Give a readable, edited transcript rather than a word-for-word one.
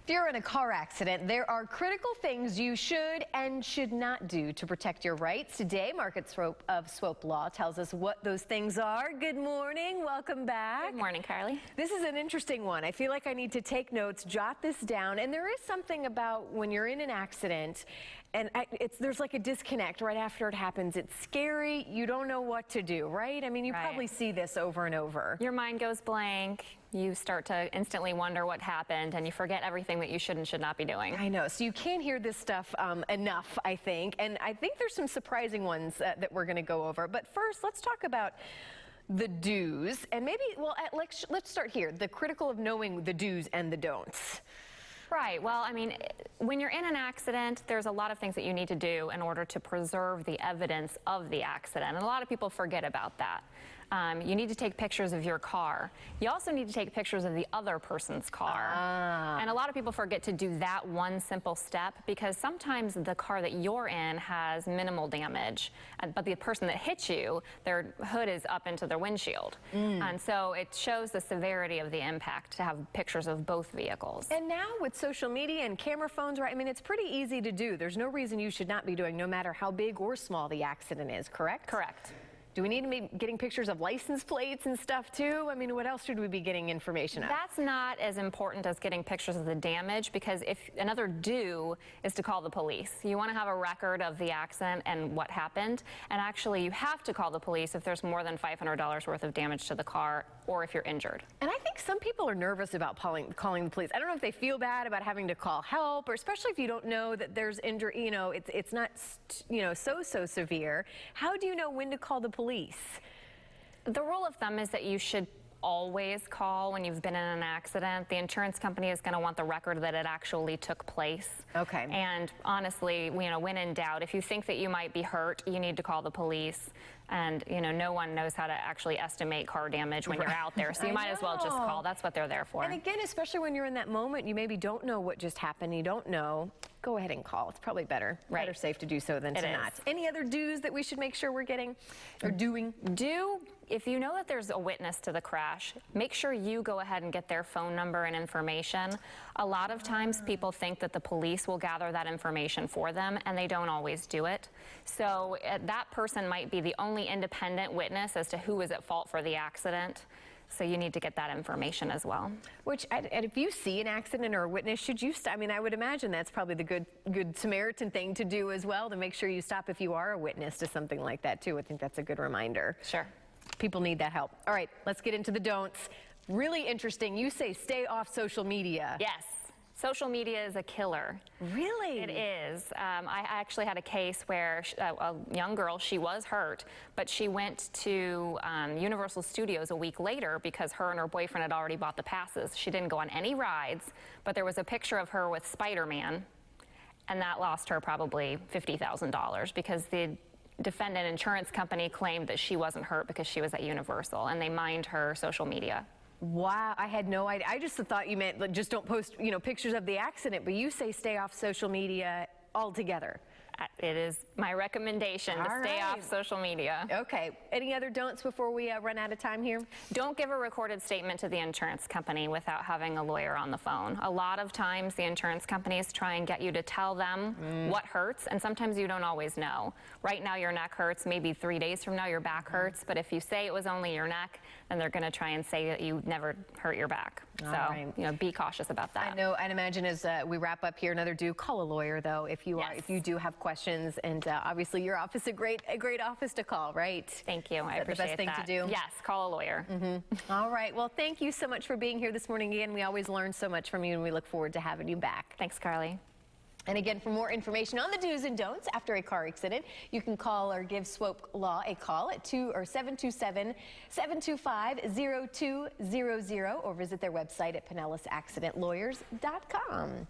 If you're in a car accident, there are critical things you should and should not do to protect your rights. Today, Margaret Swope of Swope Law tells us what those things are. Good morning. Welcome back. Good morning, Carly. This is an interesting one. I feel like I need to take notes, jot this down. And there is something about when you're in an accident and there's like a disconnect right after it happens. It's scary. You don't know what to do, right? I mean, you probably see this over and over. Your mind goes blank. You start to instantly wonder what happened, and you forget everything that you should and should not be doing. I know. So you can't hear this stuff enough, I think. And I think there's some surprising ones that we're going to go over. But first, let's talk about the do's. And maybe, well, let's start here. The critical of knowing the do's and the don'ts. Right. Well, I mean, when you're in an accident, there's a lot of things that you need to do in order to preserve the evidence of the accident. And a lot of people forget about that. You need to take pictures of your car. You also need to take pictures of the other person's car. And a lot of people forget to do that one simple step because sometimes the car that you're in has minimal damage, but the person that hit you, their hood is up into their windshield. And so it shows the severity of the impact to have pictures of both vehicles. And now with social media and camera phones, right? I mean, it's pretty easy to do. There's no reason you should not be doing, no matter how big or small the accident is, correct? Correct. Do we need to be getting pictures of license plates and stuff too? I mean, what else should we be getting information of? That's not as important as getting pictures of the damage, because if another do is to call the police. You want to have a record of the accident and what happened, and actually you have to call the police if there's more than $500 worth of damage to the car or if you're injured. And I think some people are nervous about calling the police. I don't know if they feel bad about having to call help, or especially if you don't know that there's injury, you know, it's not, you know, so severe. How do you know when to call the police? The rule of thumb is that you should always call when you've been in an accident. The insurance company is going to want the record that it actually took place. Okay. And honestly, you know, when in doubt, if you think that you might be hurt, you need to call the police. And, you know, no one knows how to actually estimate car damage when you're out there. So you might as well just call. That's what they're there for. And again, especially when you're in that moment, you maybe don't know what just happened. You don't know. Go ahead and call. It's probably better. Right. Better safe to do so than to not. Any other do's that we should make sure we're getting or doing? If you know that there's a witness to the crash, make sure you go ahead and get their phone number and information. A lot of times people think that the police will gather that information for them, and they don't always do it. So that person might be the only independent witness as to who is at fault for the accident. So you need to get that information as well. Which, and if you see an accident or a witness, should you stop? I mean, I would imagine that's probably the good Samaritan thing to do as well, to make sure you stop if you are a witness to something like that too. I think that's a good reminder. Sure. People need that help. All right, let's get into the don'ts. Really interesting. You say stay off social media. Yes. Social media is a killer. Really? It is. I actually had a case where a young girl, she was hurt, but she went to Universal Studios a week later because her and her boyfriend had already bought the passes. She didn't go on any rides, but there was a picture of her with Spider-Man, and that lost her probably $50,000 because the defendant insurance company claimed that she wasn't hurt because she was at Universal, and they mined her social media. Wow, I had no idea. I just thought you meant like, just don't post, you know, pictures of the accident, but you say stay off social media altogether. It is my recommendation to stay off social media. Okay. Any other don'ts before we run out of time here? Don't give a recorded statement to the insurance company without having a lawyer on the phone. A lot of times the insurance companies try and get you to tell them what hurts, and sometimes you don't always know. Right now your neck hurts, maybe 3 days from now your back hurts, but if you say it was only your neck, then they're going to try and say that you never hurt your back. So, you know, be cautious about that. I know. I'd imagine as we wrap up here, another do, call a lawyer though if you if you do have questions, and obviously your office a great office to call, right? Thank you. I appreciate that. The best thing to do? Yes, call a lawyer. All right. Well, thank you so much for being here this morning. Again, we always learn so much from you, and we look forward to having you back. Thanks, Carly. And again, for more information on the do's and don'ts after a car accident, you can call or give Swope Law a call at 727-725-0200, or visit their website at PinellasAccidentLawyers.com.